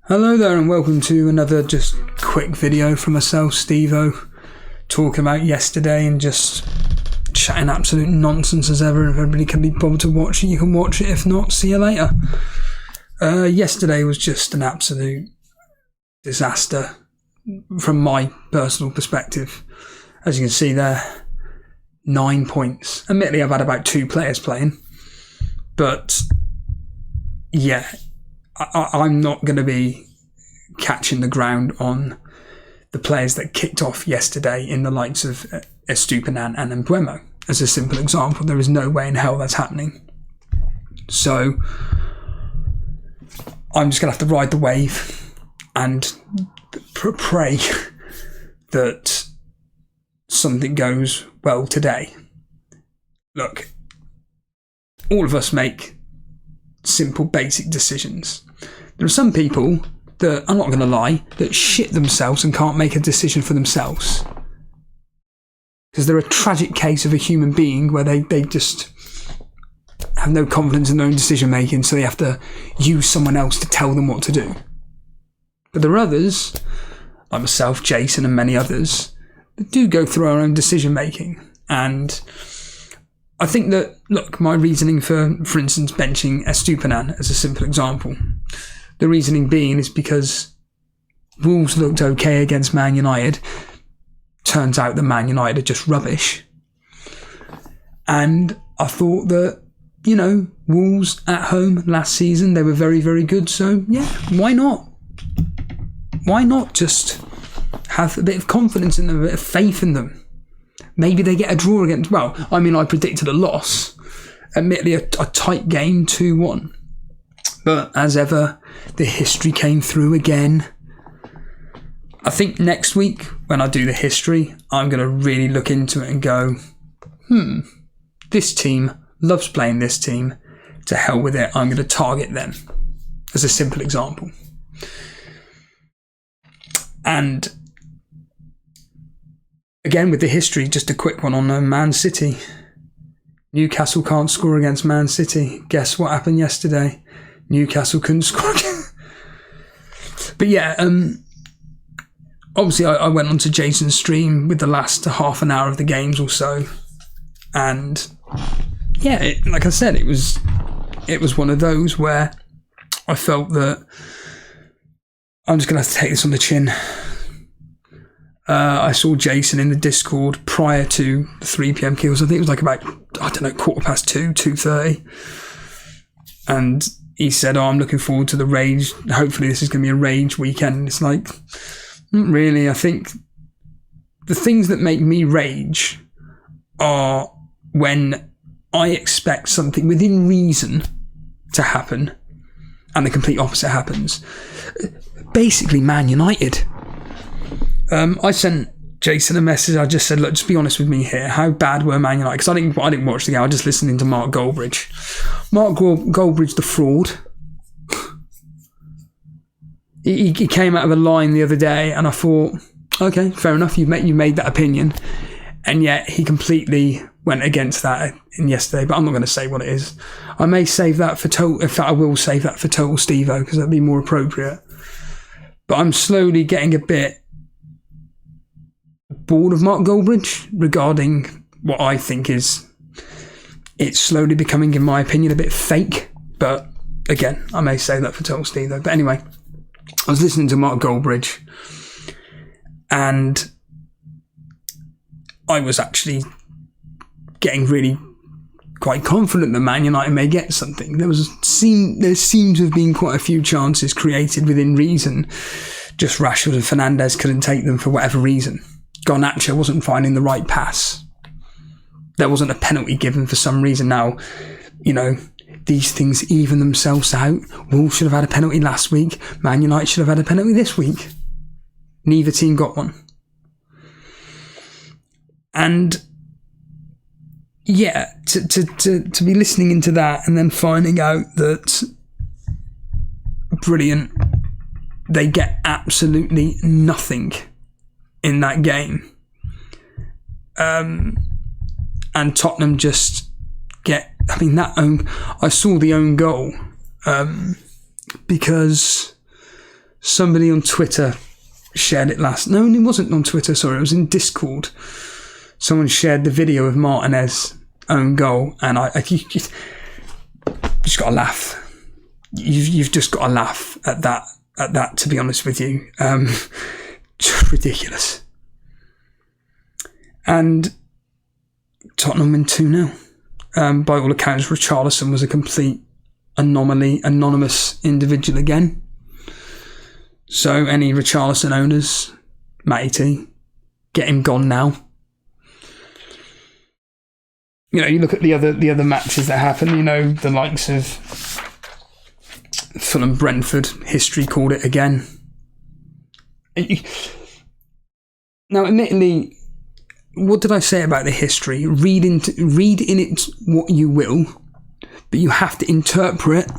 Hello there and welcome to another just quick video from myself, Steve-O, talking about yesterday and just chatting absolute nonsense as ever. If everybody can be bothered to watch it, you can watch it. If not, see you later. Yesterday was just an absolute disaster from my personal perspective. As you can see there, 9 points. Admittedly, I've had about 2 players playing, but yeah, I'm not going to be catching the ground on the players that kicked off yesterday in the likes of Estupinan and Mbeumo. As a simple example, there is no way in hell that's happening. So I'm just going to have to ride the wave and pray that something goes well today. Look, all of us make simple, basic decisions. There are some people that, I'm not going to lie, that shit themselves and can't make a decision for themselves. Because they're a tragic case of a human being where they just have no confidence in their own decision making, so they have to use someone else to tell them what to do. But there are others, like myself, Jason and many others, that do go through our own decision making. And I think that, look, my reasoning for instance, benching Estupinan as a simple example, the reasoning being is because Wolves looked okay against Man United. Turns out that Man United are just rubbish. And I thought that, Wolves at home last season, they were very, very good. So, yeah, why not? Why not just have a bit of confidence in them, a bit of faith in them? Maybe they get a draw against... Well, I predicted a loss. Admittedly, a tight game, 2-1. But as ever, the history came through again. I think next week, when I do the history, I'm going to really look into it and go, this team loves playing this team. To hell with it, I'm going to target them. As a simple example. And again, with the history, just a quick one on Man City. Newcastle can't score against Man City. Guess what happened yesterday? Newcastle couldn't score again. But yeah, obviously I went onto Jason's stream with the last half an hour of the games or so. And yeah, like I said, it was one of those where I felt that I'm just going to have to take this on the chin. I saw Jason in the Discord prior to the 3 p.m. kills. I think it was like about, 2:15, 2:30. And he said, I'm looking forward to the rage. Hopefully this is going to be a rage weekend. It's like, not really. I think the things that make me rage are when I expect something within reason to happen and the complete opposite happens. Basically, Man United. I sent Jason a message. I just said, look, just be honest with me here. How bad were Man United? Because I didn't watch the game. I was just listening to Mark Goldbridge. Mark Goldbridge, the fraud. He came out of a line the other day, and I thought, okay, fair enough. You made that opinion, and yet he completely went against that in yesterday. But I'm not going to say what it is. I may save that for total. In fact, I will save that for total Steve-O because that'd be more appropriate. But I'm slowly getting a bit bored of Mark Goldbridge regarding what I think it's slowly becoming, in my opinion, a bit fake. But again, I may say that for total Steve though. But anyway, I was listening to Mark Goldbridge and I was actually getting really quite confident that Man United may get something. There seemed to have been quite a few chances created within reason. Just Rashford and Fernandes couldn't take them for whatever reason. Garnacho wasn't finding the right pass. There wasn't a penalty given for some reason. Now, these things even themselves out. Wolves should have had a penalty last week. Man United should have had a penalty this week. Neither team got one. And yeah, to be listening into that and then finding out that brilliant, they get absolutely nothing in that game. And Tottenham just get, I saw the own goal because somebody on Twitter shared it No, it wasn't on Twitter, sorry, it was in Discord. Someone shared the video of Martinez' own goal, and you just got to laugh. You've just got to laugh at that, to be honest with you. Just ridiculous. And Tottenham win 2-0. By all accounts, Richarlison was a complete anonymous individual again. So any Richarlison owners, Matty T, get him gone now. You know, you look at the other matches that happen, you know, the likes of Fulham Brentford, history called it again. Now, admittedly, what did I say about the history? Read in it what you will, but you have to interpret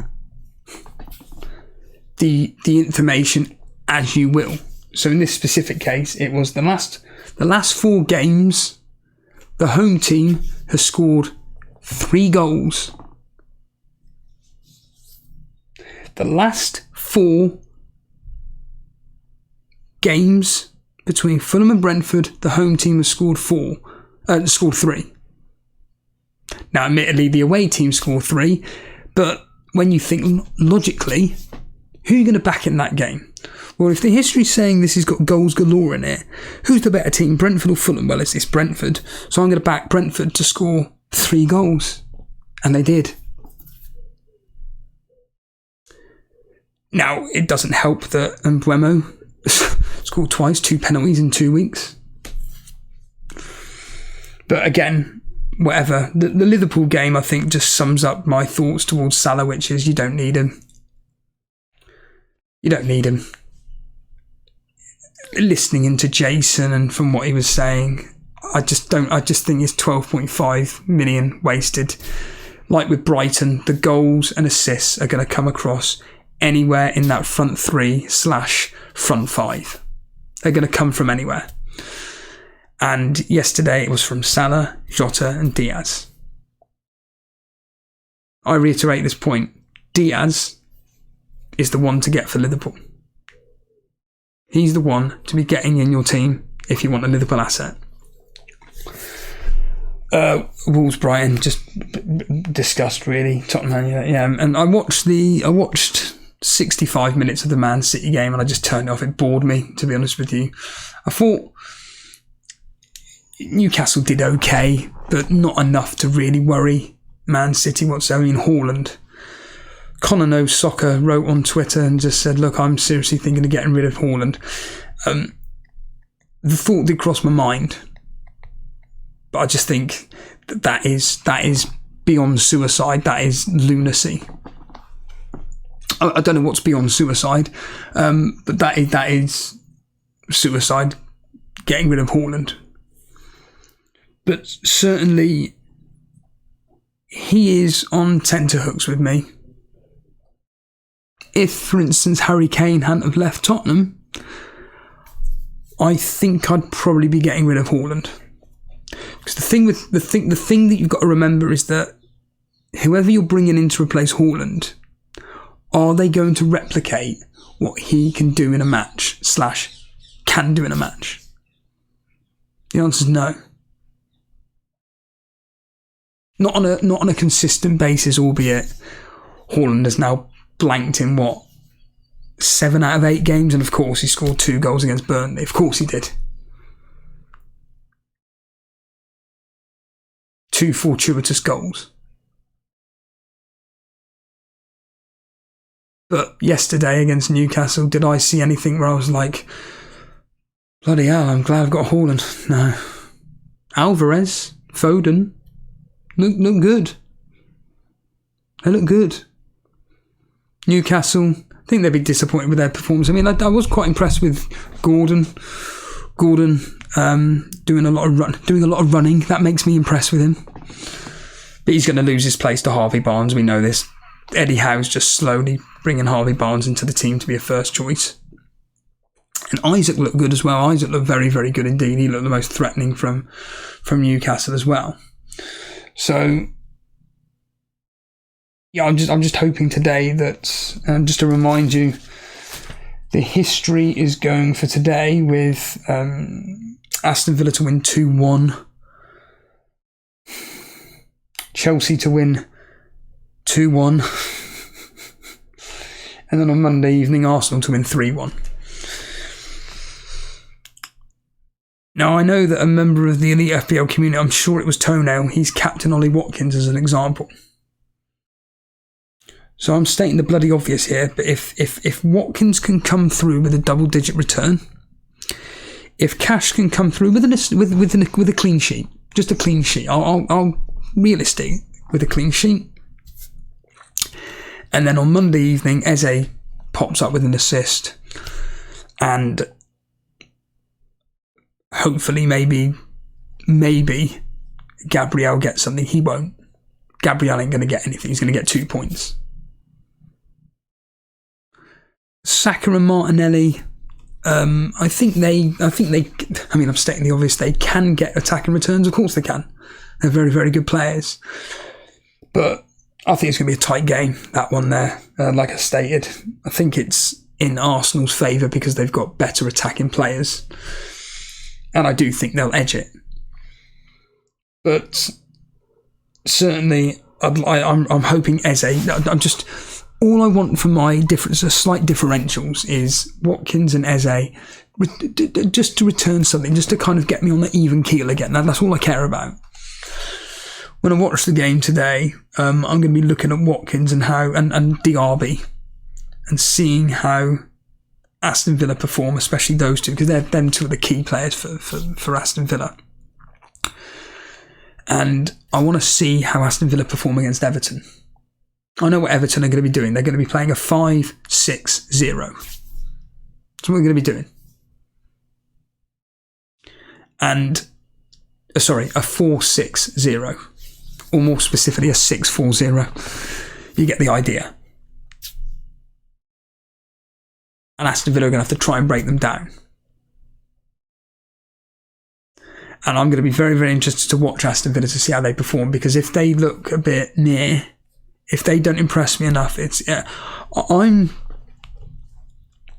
the information as you will. So in this specific case, it was the last 4 games, the home team has scored 3 goals. The last 4 games between Fulham and Brentford, the home team has scored 3. Now, admittedly, the away team scored 3, but when you think logically, who are you going to back in that game? Well, if the history's saying this has got goals galore in it, who's the better team, Brentford or Fulham? Well, it's Brentford, so I'm going to back Brentford to score 3 goals. And they did. Now, it doesn't help that Mbeumo scored twice, 2 penalties in 2 weeks. But again, whatever. The Liverpool game, I think, just sums up my thoughts towards Salah, which is you don't need him. You don't need him. Listening into Jason and from what he was saying, I just think it's 12.5 million wasted. Like with Brighton, the goals and assists are going to come across anywhere in that front 3/front 5. They're going to come from anywhere. And yesterday it was from Salah, Jota and Diaz. I reiterate this point. Diaz is the one to get for Liverpool. He's the one to be getting in your team if you want a Liverpool asset. Wolves Brighton, just discussed really. Tottenham, yeah. And I watched 65 minutes of the Man City game and I just turned it off. It bored me, to be honest with you. I thought Newcastle did okay, but not enough to really worry Man City whatsoever. I mean, Haaland. Connor Knows Soccer wrote on Twitter and just said, look, I'm seriously thinking of getting rid of Haaland. The thought did cross my mind, but I just think that is beyond suicide. That is lunacy. I don't know what's beyond suicide, but that is suicide, getting rid of Haaland. But certainly he is on tenterhooks with me. If, for instance, Harry Kane hadn't have left Tottenham, I think I'd probably be getting rid of Haaland. Because the thing that you've got to remember is that whoever you're bringing in to replace Haaland, are they going to replicate what he can do in a match / can do in a match? The answer is no. Not on a consistent basis, albeit Haaland has now blanked in 7 out of 8 games, and of course he scored 2 goals against Burnley. Of course he did. 2 fortuitous goals. But yesterday against Newcastle, did I see anything where I was like, bloody hell, I'm glad I've got Haaland? No. Alvarez, Foden, look good. They look good. Newcastle, I think they'd be disappointed with their performance. I mean, I was quite impressed with Gordon doing a lot of running. That makes me impressed with him. But he's going to lose his place to Harvey Barnes. We know this. Eddie Howe's just slowly bringing Harvey Barnes into the team to be a first choice. And Isaac looked good as well. Isaac looked very, very good indeed. He looked the most threatening from Newcastle as well. So yeah, I'm just hoping today that, just to remind you, The history is going for today with Aston Villa to win 2-1. Chelsea to win 2-1. And then on Monday evening, Arsenal to win 3-1. Now, I know that a member of the Elite FPL community, I'm sure it was Toenail, he's captain Ollie Watkins as an example. So I'm stating the bloody obvious here, but if Watkins can come through with a double-digit return, if Cash can come through with a clean sheet, just a clean sheet, I'll realistic with a clean sheet, and then on Monday evening, Eze pops up with an assist, and hopefully maybe Gabriel gets something. He won't. Gabriel ain't going to get anything. He's going to get 2 points. Saka and Martinelli, I'm stating the obvious, they can get attacking returns. Of course they can. They're very, very good players. But I think it's going to be a tight game, that one there. Like I stated, I think it's in Arsenal's favour because they've got better attacking players. And I do think they'll edge it. But certainly, I'm hoping Eze. All I want for my slight differentials is Watkins and Eze, just to return something, just to kind of get me on the even keel again. That's all I care about. When I watch the game today, I'm going to be looking at Watkins and Diaby, and seeing how Aston Villa perform, especially those two, because they're them two are the key players for Aston Villa. And I want to see how Aston Villa perform against Everton. I know what Everton are going to be doing. They're going to be playing a 5-6-0. That's what we're going to be doing. And, a 4-6-0. Or more specifically, a 6-4-0. You get the idea. And Aston Villa are going to have to try and break them down. And I'm going to be very, very interested to watch Aston Villa to see how they perform, because if they look a bit near, if they don't impress me enough,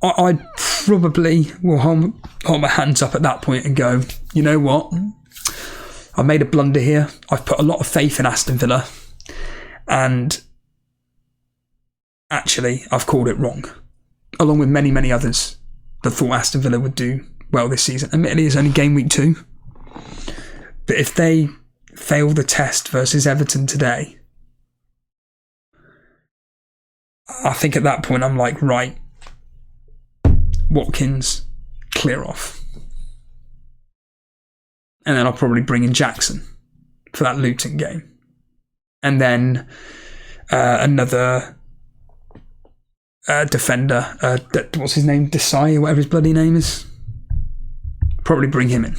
I probably will hold my hands up at that point and go, you know what? I made a blunder here. I've put a lot of faith in Aston Villa, and actually I've called it wrong, along with many, many others that thought Aston Villa would do well this season. Admittedly, it's only game week 2. But if they fail the test versus Everton today, I think at that point I'm like, right, Watkins, clear off. And then I'll probably bring in Jackson for that Luton game. And then another defender, what's his name, Desai, or whatever his bloody name is. Probably bring him in.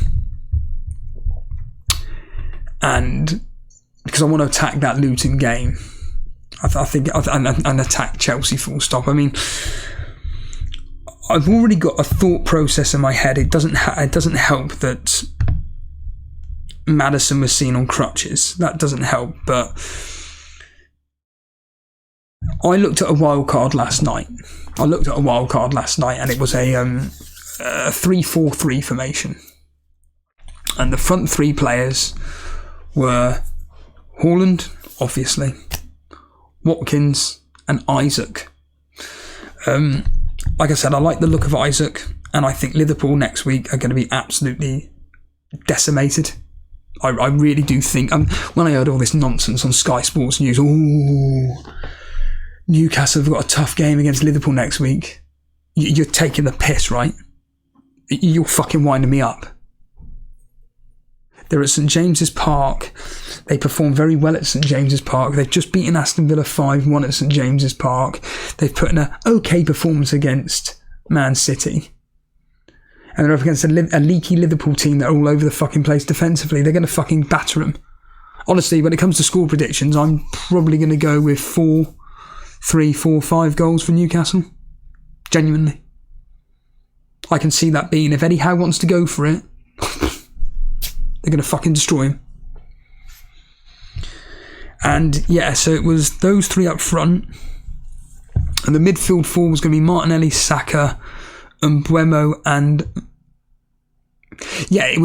And because I want to attack that Luton game, I think, and attack Chelsea full stop. I mean, I've already got a thought process in my head. It doesn't help that Maddison was seen on crutches. That doesn't help. But I looked at a wildcard last night. And it was a 3-4-3 formation. And the front 3 players were Haaland, obviously, Watkins and Isaac. Like I said, I like the look of Isaac, and I think Liverpool next week are going to be absolutely decimated. I really do think. When I heard all this nonsense on Sky Sports News, Newcastle have got a tough game against Liverpool next week. You're taking the piss, right? You're fucking winding me up. They're at St James's Park. They perform very well at St James's Park. They've just beaten Aston Villa 5-1 at St James's Park. They've put in an okay performance against Man City. And they're up against a leaky Liverpool team that are all over the fucking place defensively. They're going to fucking batter them. Honestly, when it comes to score predictions, I'm probably going to go with 4, 5 goals for Newcastle. Genuinely. I can see that being, if Eddie Howe wants to go for it, they're going to fucking destroy him. And yeah, so it was those 3 up front. And the midfield 4 was going to be Martinelli, Saka, Mbuemo and... Yeah,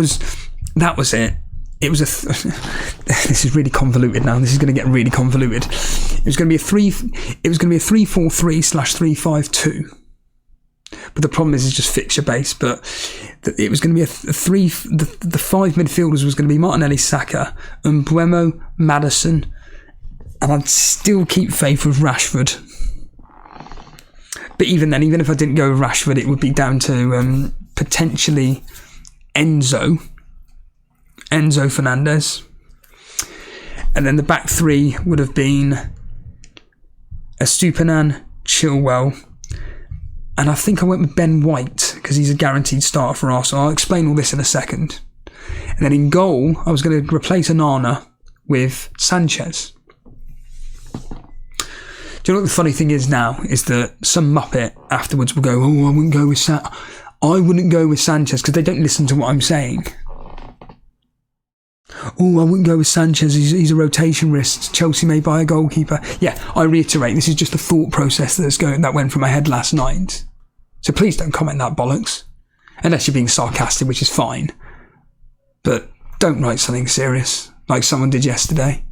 that was it. It was this is really convoluted now. This is going to get really convoluted. It was going to be a 3-4-3/352. But the problem is it's just fixture based. But it was going to be the 5 midfielders was going to be Martinelli, Saka, Mbuemo, Maddison, and I'd still keep faith with Rashford. But even then, even if I didn't go with Rashford, it would be down to potentially Enzo Fernandez. And then the back three would have been Estupiñán, Chilwell, and I think I went with Ben White because he's a guaranteed starter for Arsenal. I'll explain all this in a second. And then in goal, I was going to replace Onana with Sanchez. Do you know what the funny thing is now? Is that some muppet afterwards will go, oh, I wouldn't go with Sanchez because they don't listen to what I'm saying. Oh, I wouldn't go with Sanchez. He's a rotation risk. Chelsea may buy a goalkeeper. Yeah, I reiterate, this is just the thought process that went through my head last night. So please don't comment that bollocks. Unless you're being sarcastic, which is fine. But don't write something serious, like someone did yesterday.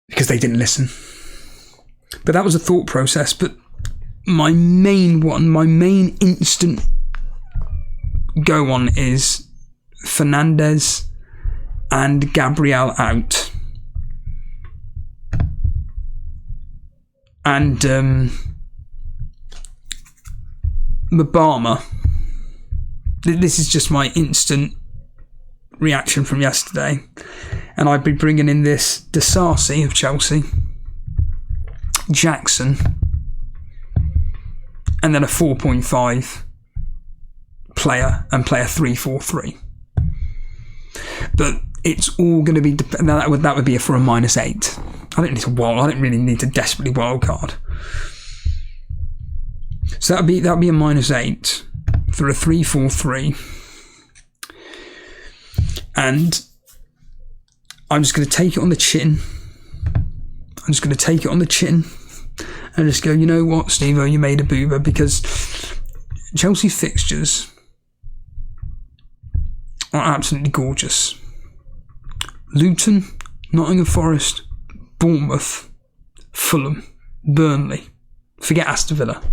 Because they didn't listen. But that was a thought process. But my main instant go on is Fernandez and Gabriel out. And Mabama. This is just my instant reaction from yesterday. And I'd be bringing in this Disasi of Chelsea, Jackson, and then a 4.5 player and play a 3-4-3. But it's all going to be that would be for a -8. I don't really need to desperately wildcard. So that'd be a -8 for a 3-4-3. And I'm just going to take it on the chin. And just go, you know what, Steve-O, you made a boober, because Chelsea fixtures are absolutely gorgeous. Luton, Nottingham Forest, Bournemouth, Fulham, Burnley. Forget Aston Villa.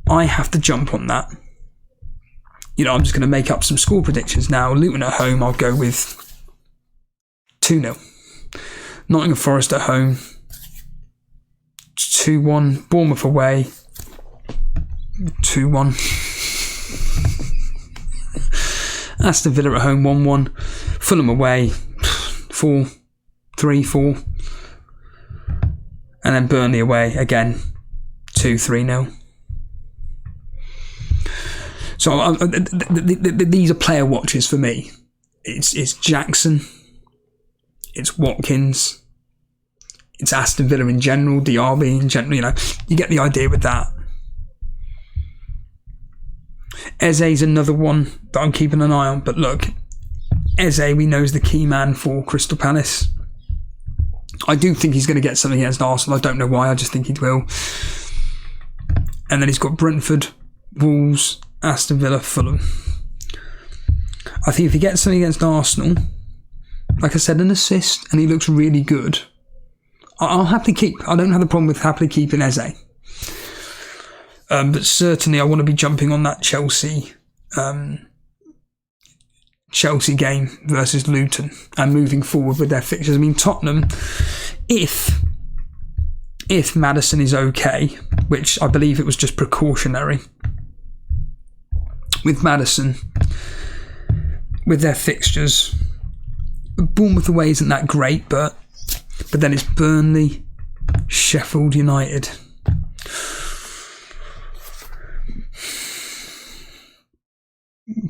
I have to jump on that. I'm just going to make up some score predictions now. Luton at home, I'll go with 2-0. Nottingham Forest at home, 2-1. Bournemouth away, 2-1. Aston Villa at home, 1-1. Fulham away, 3-4. And then Burnley away again, 2-3-0. So these are player watches for me. It's Jackson, it's Watkins, it's Aston Villa in general, Diaby in general. You get the idea with that. Eze's another one that I'm keeping an eye on. But look, Eze, we know, is the key man for Crystal Palace. I do think he's going to get something against Arsenal. I don't know why. I just think he will. And then he's got Brentford, Wolves, Aston Villa, Fulham. I think if he gets something against Arsenal, like I said, an assist, and he looks really good, I'll happily keep. I don't have a problem with happily keeping Eze. But certainly I want to be jumping on that Chelsea game versus Luton and moving forward with their fixtures. I mean, Tottenham, if Maddison is okay, which I believe it was just precautionary, with Maddison, with their fixtures, Bournemouth away isn't that great, but then it's Burnley, Sheffield United.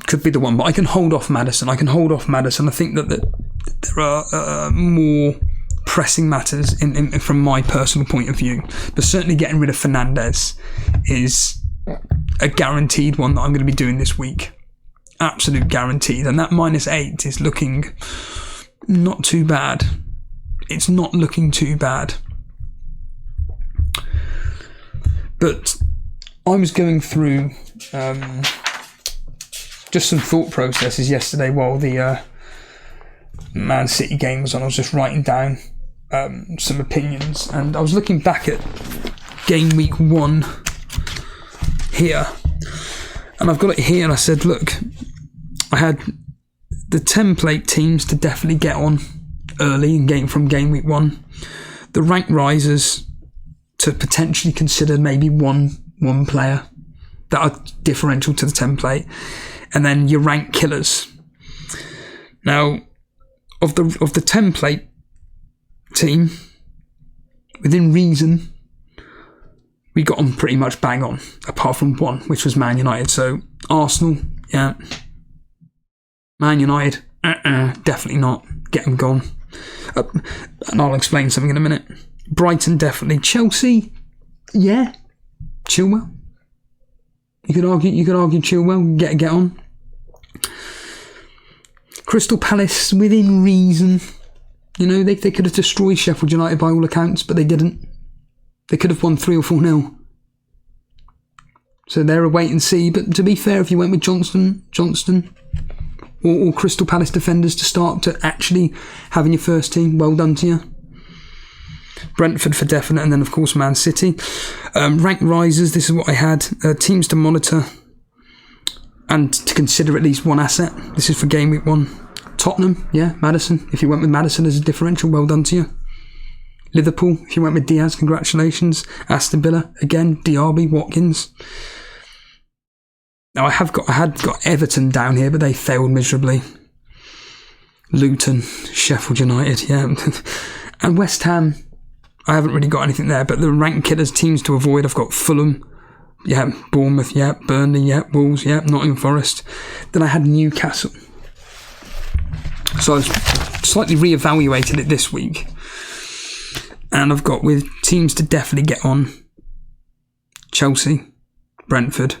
Could be the one, but I can hold off Maddison. I think that there are more pressing matters from my personal point of view. But certainly getting rid of Fernandez is a guaranteed one that I'm going to be doing this week. Absolute guaranteed. And that -8 is looking not too bad. It's not looking too bad. But I was going through just some thought processes yesterday while the Man City game was on. I was just writing down some opinions, and I was looking back at game week 1 here, and I've got it here, and I said, look, I had the template teams to definitely get on early in from game week 1, the rank risers to potentially consider maybe one player that are differential to the template, and then your rank killers. Now, of the template team, within reason, we got on pretty much bang on, apart from one, which was Man United. So Arsenal, yeah. Man United, definitely not. Get them gone. And I'll explain something in a minute. Brighton, definitely. Chelsea, yeah. Chilwell. You could argue Chilwell, get on. Crystal Palace, within reason. You know, they could have destroyed Sheffield United by all accounts, but they didn't. They could have won 3 or 4-0. So they're a wait and see. But to be fair, if you went with Johnston, or Crystal Palace defenders to start to actually having your first team, well done to you. Brentford for definite, and then of course Man City. Rank risers, this is what I had. Teams to monitor and to consider at least one asset. This is for game week 1. Tottenham, yeah, Maddison. If you went with Maddison as a differential, well done to you. Liverpool, if you went with Diaz, congratulations. Aston Villa, again, Diaby, Watkins. Now I had got Everton down here, but they failed miserably. Luton, Sheffield United, yeah. And West Ham, I haven't really got anything there, but the rank killers teams to avoid, I've got Fulham, yeah, Bournemouth, yeah, Burnley, yeah, Wolves, yeah, Nottingham Forest. Then I had Newcastle. So I slightly re-evaluated it this week. And I've got with teams to definitely get on: Chelsea, Brentford,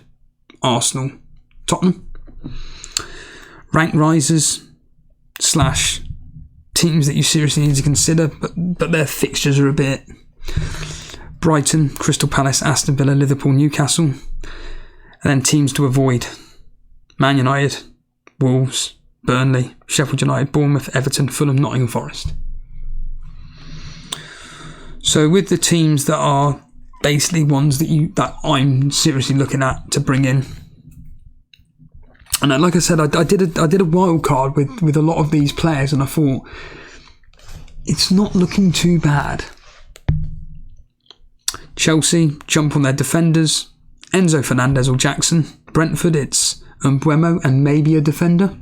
Arsenal, Tottenham. Rank risers / teams that you seriously need to consider, but their fixtures are a bit: Brighton, Crystal Palace, Aston Villa, Liverpool, Newcastle. And then teams to avoid: Man United, Wolves, Burnley, Sheffield United, Bournemouth, Everton, Fulham, Nottingham Forest. So with the teams that are basically ones that I'm seriously looking at to bring in, and like I said, I did a wild card with a lot of these players, and I thought it's not looking too bad. Chelsea, jump on their defenders: Enzo Fernandez or Jackson. Brentford, it's Mbeumo and maybe a defender.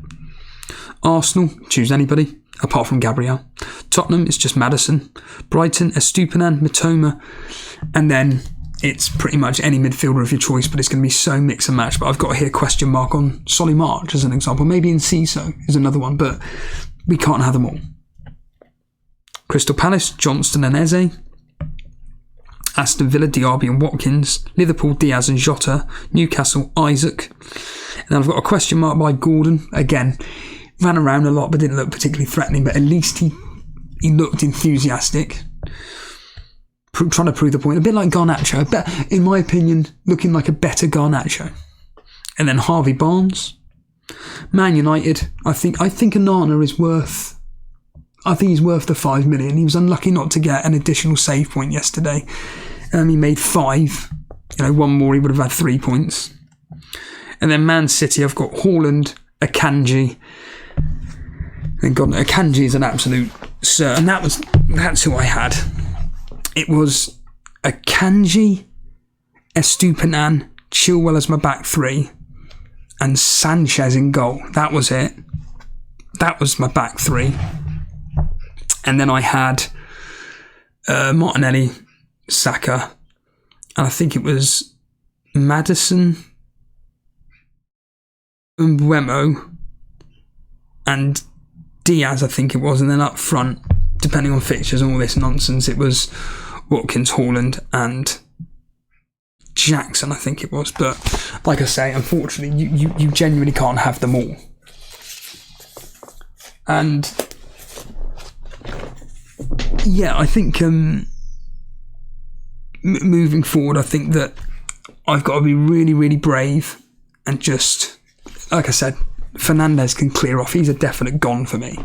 Arsenal, choose anybody apart from Gabriel. Tottenham, it's just Maddison. Brighton, Estupinan, Mitoma, and then it's pretty much any midfielder of your choice, but it's going to be so mix and match. But I've got here question mark on Solly March as an example. Maybe Enciso is another one, but we can't have them all. Crystal Palace, Johnston and Eze. Aston Villa, Diaby and Watkins. Liverpool, Diaz and Jota. Newcastle, Isaac. And then I've got a question mark by Gordon. Again, ran around a lot but didn't look particularly threatening, but at least he looked enthusiastic, trying to prove the point. A bit like Garnacho, but in my opinion, looking like a better Garnacho. And then Harvey Barnes. Man United, I think Onana is worth... I think he's worth the 5 million. He was unlucky not to get an additional save point yesterday. He made 5. One more, he would have had 3 points. And then Man City, I've got Haaland, Akanji. And God, Akanji is an absolute sir. And that's who I had. It was Akanji, Estupinan, Chilwell as my back 3, and Sanchez in goal. That was it. That was my back 3. And then I had Martinelli, Saka, and I think it was Maddison, Mbeumo, and Diaz, I think it was. And then up front, depending on fixtures and all this nonsense, it was Watkins, Haaland, and Jackson, I think it was. But like I say, unfortunately, you genuinely can't have them all. And yeah, I think moving forward, I think that I've got to be really, really brave and just, like I said, Fernandes can clear off. He's a definite gone for me.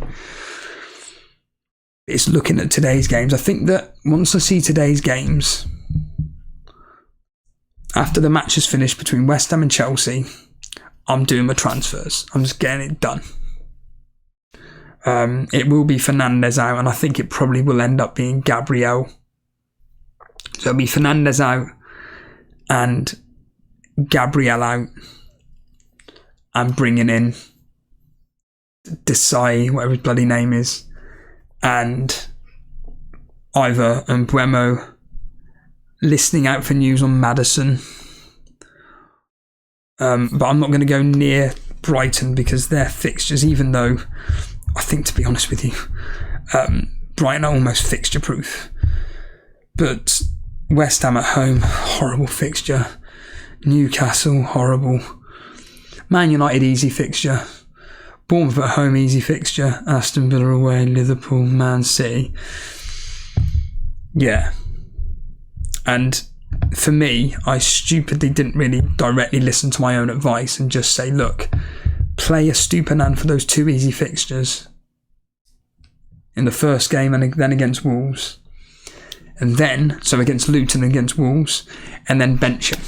It's looking at today's games. I think that once I see today's games, after the match is finished between West Ham and Chelsea, I'm doing my transfers. I'm just getting it done. It will be Fernandes out, and I think it probably will end up being Gabriel. So it'll be Fernandes out and Gabriel out, and bringing in Desai, whatever his bloody name is, and Ivor and Buemo, listening out for news on Maddison. But I'm not going to go near Brighton because their fixtures, even though I think, to be honest with you, Brighton are almost fixture proof. But West Ham at home, horrible fixture. Newcastle, horrible. Man United, easy fixture. Bournemouth at home, easy fixture. Aston Villa away, Liverpool, Man City. Yeah. And for me, I stupidly didn't really directly listen to my own advice and just say, look, play a Stupinan for those 2 easy fixtures in the first game and then against Wolves. And then, so against Luton and against Wolves, and then bench him.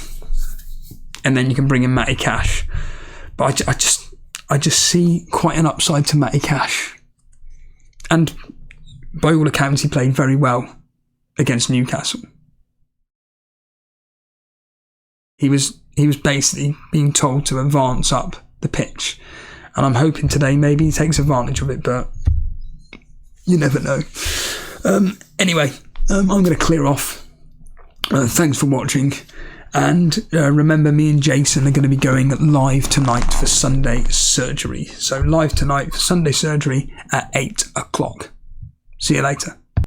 And then you can bring in Matty Cash. But I just see quite an upside to Matty Cash. And by all accounts, he played very well against Newcastle. He was basically being told to advance up the pitch. And I'm hoping today maybe he takes advantage of it, but you never know. Anyway, I'm going to clear off. Thanks for watching. And remember, me and Jason are going to be going live tonight for Sunday surgery. So live tonight for Sunday surgery at 8 o'clock. See you later.